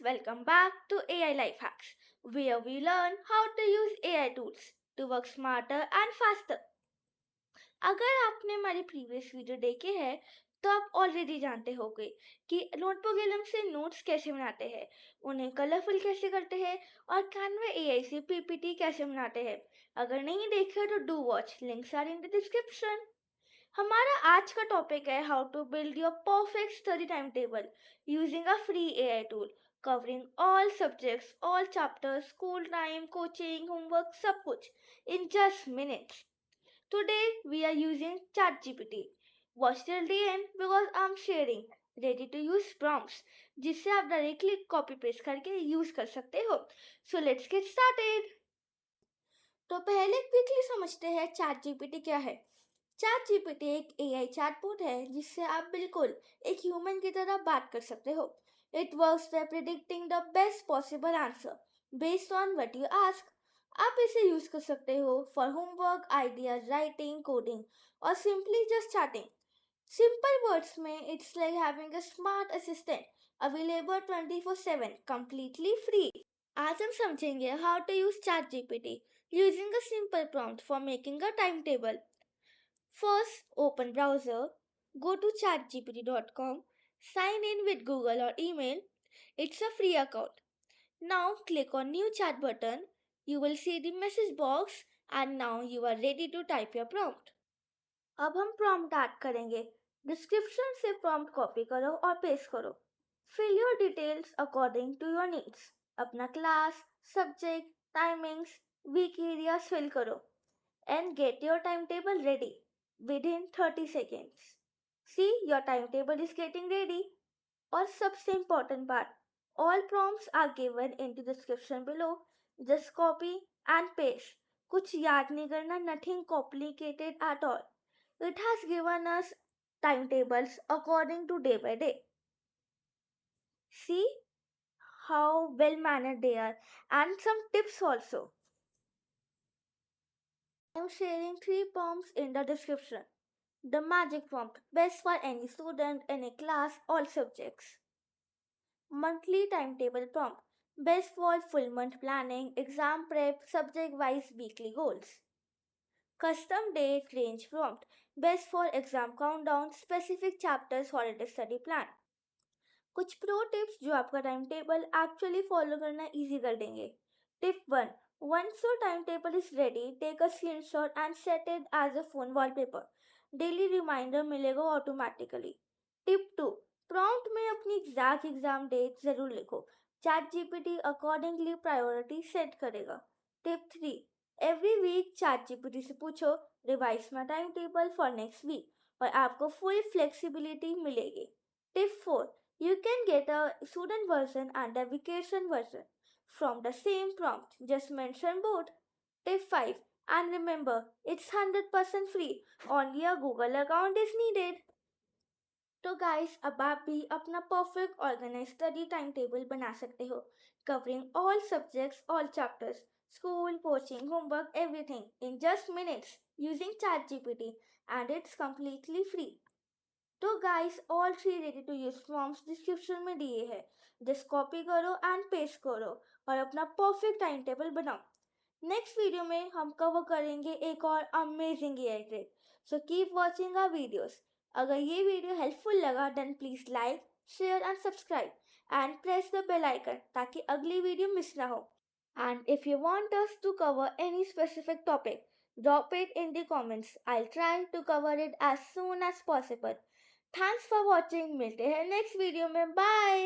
welcome back to AI Life Hacks, where we learn how to use AI tools to work smarter and faster. अगर आपने हमारी previous video देखे हैं तो आप ऑलरेडी जानते होंगे कि नोटबुक एलम से नोट्स कैसे बनाते हैं, उन्हें कलरफुल कैसे करते हैं और कैनवा एआई से पीपीटी कैसे बनाते हैं. अगर नहीं देखे तो do watch, links are in the description. हमारा आज का टॉपिक है how to build your perfect study time table using a free AI tool covering all subjects, all chapters, school time, coaching, homework, सब कुछ in just minutes. Today we are using ChatGPT. Watch till the end because I'm sharing ready to use prompts जिससे आप directly copy paste करके use कर सकते हो. So let's get started. तो पहले क्विकली समझते हैं ChatGPT क्या है. ChatGPT एक AI चैटबॉट है जिससे आप बिल्कुल एक ह्यूमन की तरह बात कर सकते हो. It works by predicting the best possible answer based on what you ask. आप इसे यूज कर सकते हो for homework, ideas, writing, coding और simply just chatting. Simple words में it's like having a smart assistant available 24/7 completely free. आज हम समझेंगे how to use ChatGPT using a simple prompt for making a timetable. First, open browser, go to chatgpt.com, sign in with Google or email. It's a free account. Now click on new chat button. You will see the message box and now you are ready to type your prompt. अब हम prompt add करेंगे. Description से prompt copy करो और paste करो. Fill your details according to your needs. अपना class, subject, timings, week areas fill करो and get your timetable ready within 30 seconds. See, your timetable is getting ready. और सबसे important part, all prompts are given in the description below. Just copy and paste. कुछ याद नहीं करना, nothing complicated at all. It has given us timetables according to day by day. See how well mannered they are and some tips also. I am sharing 3 prompts in the description. The magic prompt, best for any student, any class, all subjects. Monthly timetable prompt, best for full month planning, exam prep, subject-wise weekly goals. Custom date range prompt, best for exam countdown, specific chapters, holiday study plan. कुछ pro tips जो आपका time table actually follow करना easy कर देंगे. Tip 1, once your timetable is ready, take a screenshot and set it as a phone wallpaper. Daily reminder मिलेगा automatically. Tip 2, prompt में अपनी exact exam date जरूर लिखो. ChatGPT अकॉर्डिंगली प्रायोरिटी सेट करेगा. Tip 3, every week ChatGPT से पूछो revise my time table for next week और आपको फुल फ्लेक्सिबिलिटी मिलेगी. Tip 4, you can get a student version and a vacation version from the same prompt. Just mention both. Tip 5. And remember, it's 100% free. Only a Google account is needed. तो guys, अब आप भी अपना perfect organise study time table बना सकते हो covering all subjects, all chapters, school, coaching, homework, everything in just minutes using ChatGPT and it's completely free. तो guys, all 3 ready to use forms description में दिए हैं. जस्ट कॉपी करो and paste करो और अपना परफेक्ट टाइम टेबल बनाओ. Next video में हम कवर करेंगे एक और amazing AI trick. So keep watching our videos. अगर ये वीडियो हेल्पफुल लगा then please like, share and subscribe and press the bell icon ताकि अगली वीडियो मिस ना हो. And if you want us to cover any specific topic, drop it in the comments. I'll try to cover it as soon as possible. Thanks for watching. मिलते हैं next video में. Bye.